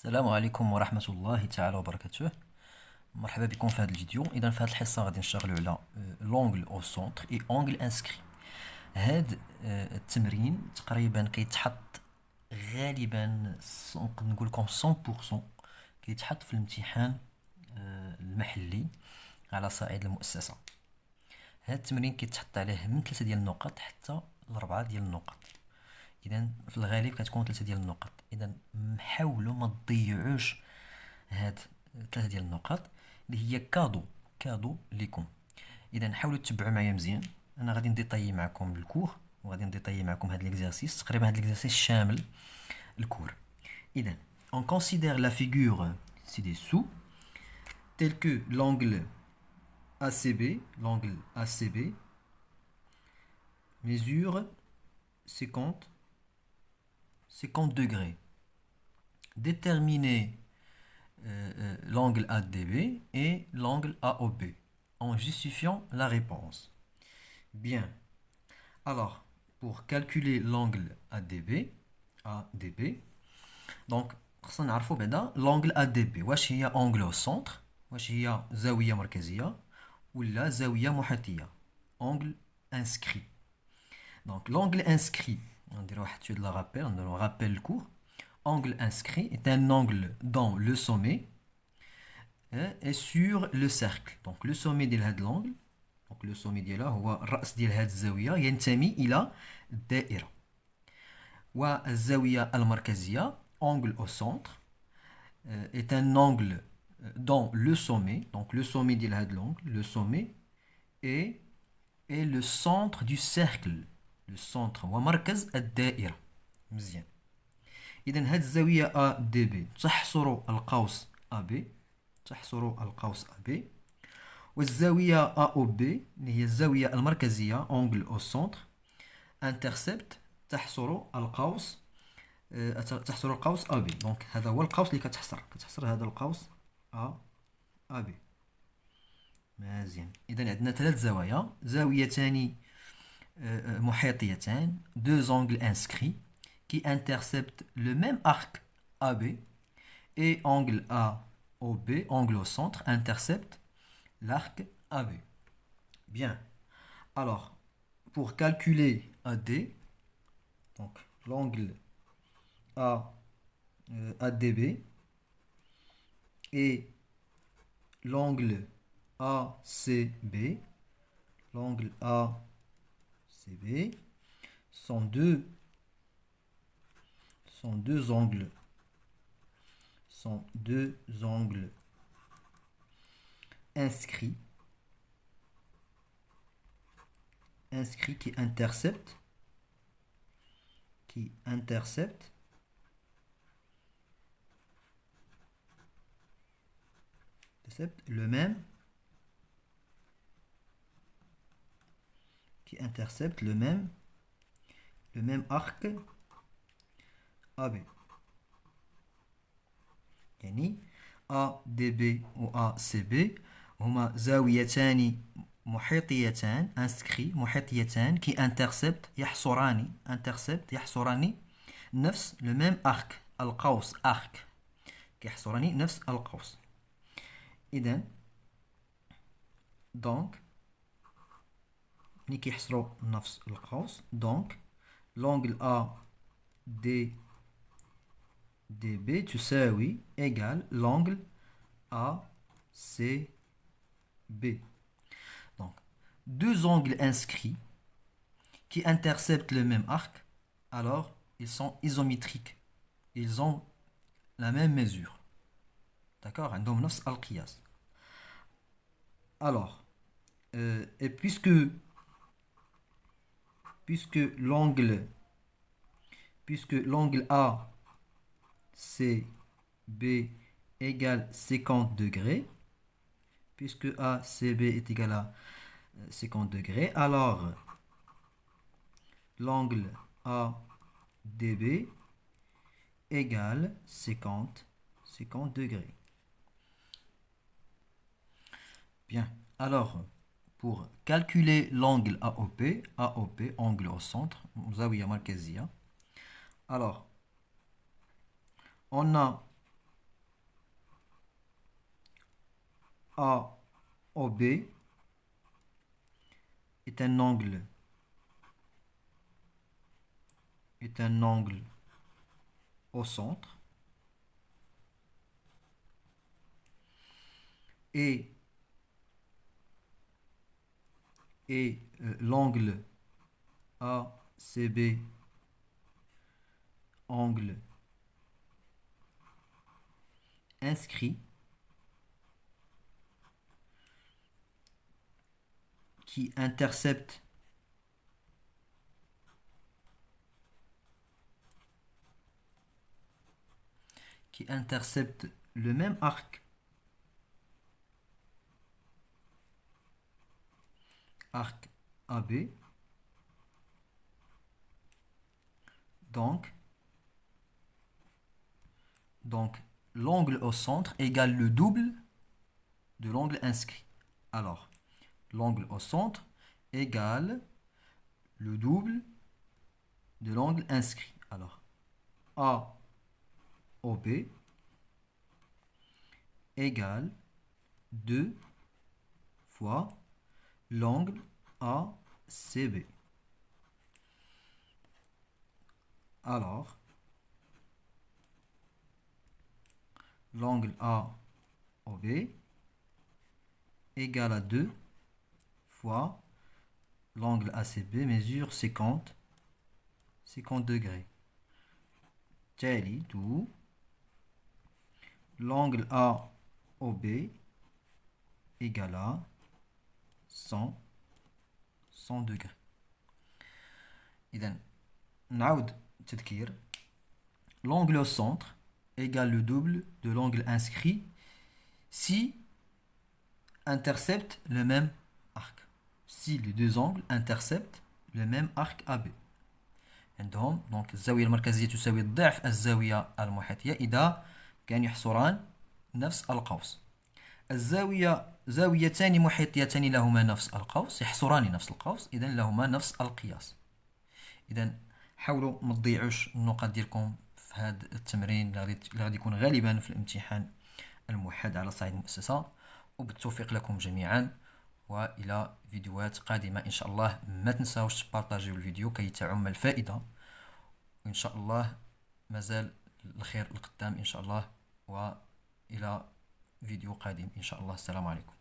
السلام عليكم ورحمة الله تعالى وبركاته. مرحبا بكم في هذا الفيديو. اذا في هذه الحصه غادي نشتغلوا على لونغل او سونتر اي اونغل انسكري. هاد التمرين تقريبا كيتحط غالبا نقدر نقول لكم 100% كيتحط في الامتحان المحلي على صعيد المؤسسه. هاد التمرين كيتحط عليه من 3 ديال النقط حتى ل4 ديال النقط. اذا في الغالب كتكون 3 ديال النقط. اذا حاولوا ما تضيعوش هاد 3 ديال النقط اللي هي كادو ليكم. اذا حاولوا تتبعوا معايا مزيان. انا غادي نديطايي معكم الكور وغادي نديطايي معكم هاد ليكزارسيس. تقريبا هاد ليكزارسيس شامل الكور. اذا on considère la figure ci-dessous tel que l'angle ACB mesure 50 degrés. Déterminez l'angle ADB et l'angle AOB en justifiant la réponse. Bien. Alors, pour calculer l'angle ADB, donc, خصنا نعرفوا بعدا l'angle ADB واش هي angle au centre واش هي زاوية مركزية ولا زاوية محيطية angle inscrit. Donc, l'angle inscrit, on dirait de la rappel, on rappelle le cours. Angle inscrit est un angle dans le sommet et sur le cercle. Donc le sommet de l'angle, donc le sommet de là, هو الرأس ديال هذه الزاوية ينتمي إلى الدائرة. والزاوية المركزية angle au centre est un angle dans le sommet. Donc le sommet de l'angle, le sommet est le centre du cercle. Le centre هو مركز الدائرة. مزيان. إذا هاد الزاوية ADB تحصر القوس AB والزاوية AOB اللي هي الزاوية المركزية angle au centre intercept تحصر القوس AB. دونك هذا هو القوس اللي كتحصر هذا القوس AB. مزيان. إذا عندنا 3 زوايا، زاويتان محيطيتان، 2 angles inscrits qui interceptent le même arc AB et angle AOB, angle au centre, intercepte l'arc AB. Bien. Alors, pour calculer AD, donc l'angle ADB et l'angle ACB, sont deux angles inscrits qui interceptent le même arc AB. يعني ADB و ACB هما زاويتان محيطيتان محيطيتان qui يحصران نفس le même arc القوس كيحصران نفس القوس. إذا دونك ملي كيحصروا نفس القوس دونك l'angle ADB تساوي égal l'angle ACB. Donc, 2 angles inscrits qui interceptent le même arc, alors ils sont isométriques. Ils ont la même mesure. D'accord? عندهم نفس القياس. Alors, et puisque l'angle ACB égale 50 degrés, puisque ACB est égal à 50 degrés, alors l'angle ADB égale 50 degrés. Bien, alors pour calculer l'angle AOP, angle au centre, زاوية مركزية, alors on a AOB est un angle au centre et l'angle ACB, angle inscrit, qui intercepte le même arc AB. Donc l'angle au centre égale le double de l'angle inscrit. Alors, l'angle au centre égale le double de l'angle inscrit. Alors, AOB égale 2 fois l'angle ACB. Alors, l'angle AOB égale à 2 fois l'angle ACB mesure 50 degrés. تالي d'où l'angle AOB égale à 100 degrés. إذن نعود تذكير. L'angle au centre égale le double de l'angle inscrit si interceptent le même arc. Si les deux angles interceptent le même arc AB. عندهم دونك الزاوية المركزية تساوي ضعف الزاوية المحيطية إذا كان يحصران نفس القوس. زاويتان محيطيتان لهما نفس القوس يحصران نفس القوس، إذا لهما نفس القياس. إذا حاولوا ما تضيعوش النقط ديالكم في هذا التمرين اللي غادي يكون غالبا في الامتحان الموحد على صعيد المؤسسة. وبالتوفيق لكم جميعا، وإلى فيديوهات قادمة إن شاء الله. ما تنساوش تبارطاجيو الفيديو كي تعم الفائدة، وإن شاء الله مازال الخير القدام إن شاء الله، وإلى فيديو قادم إن شاء الله. السلام عليكم.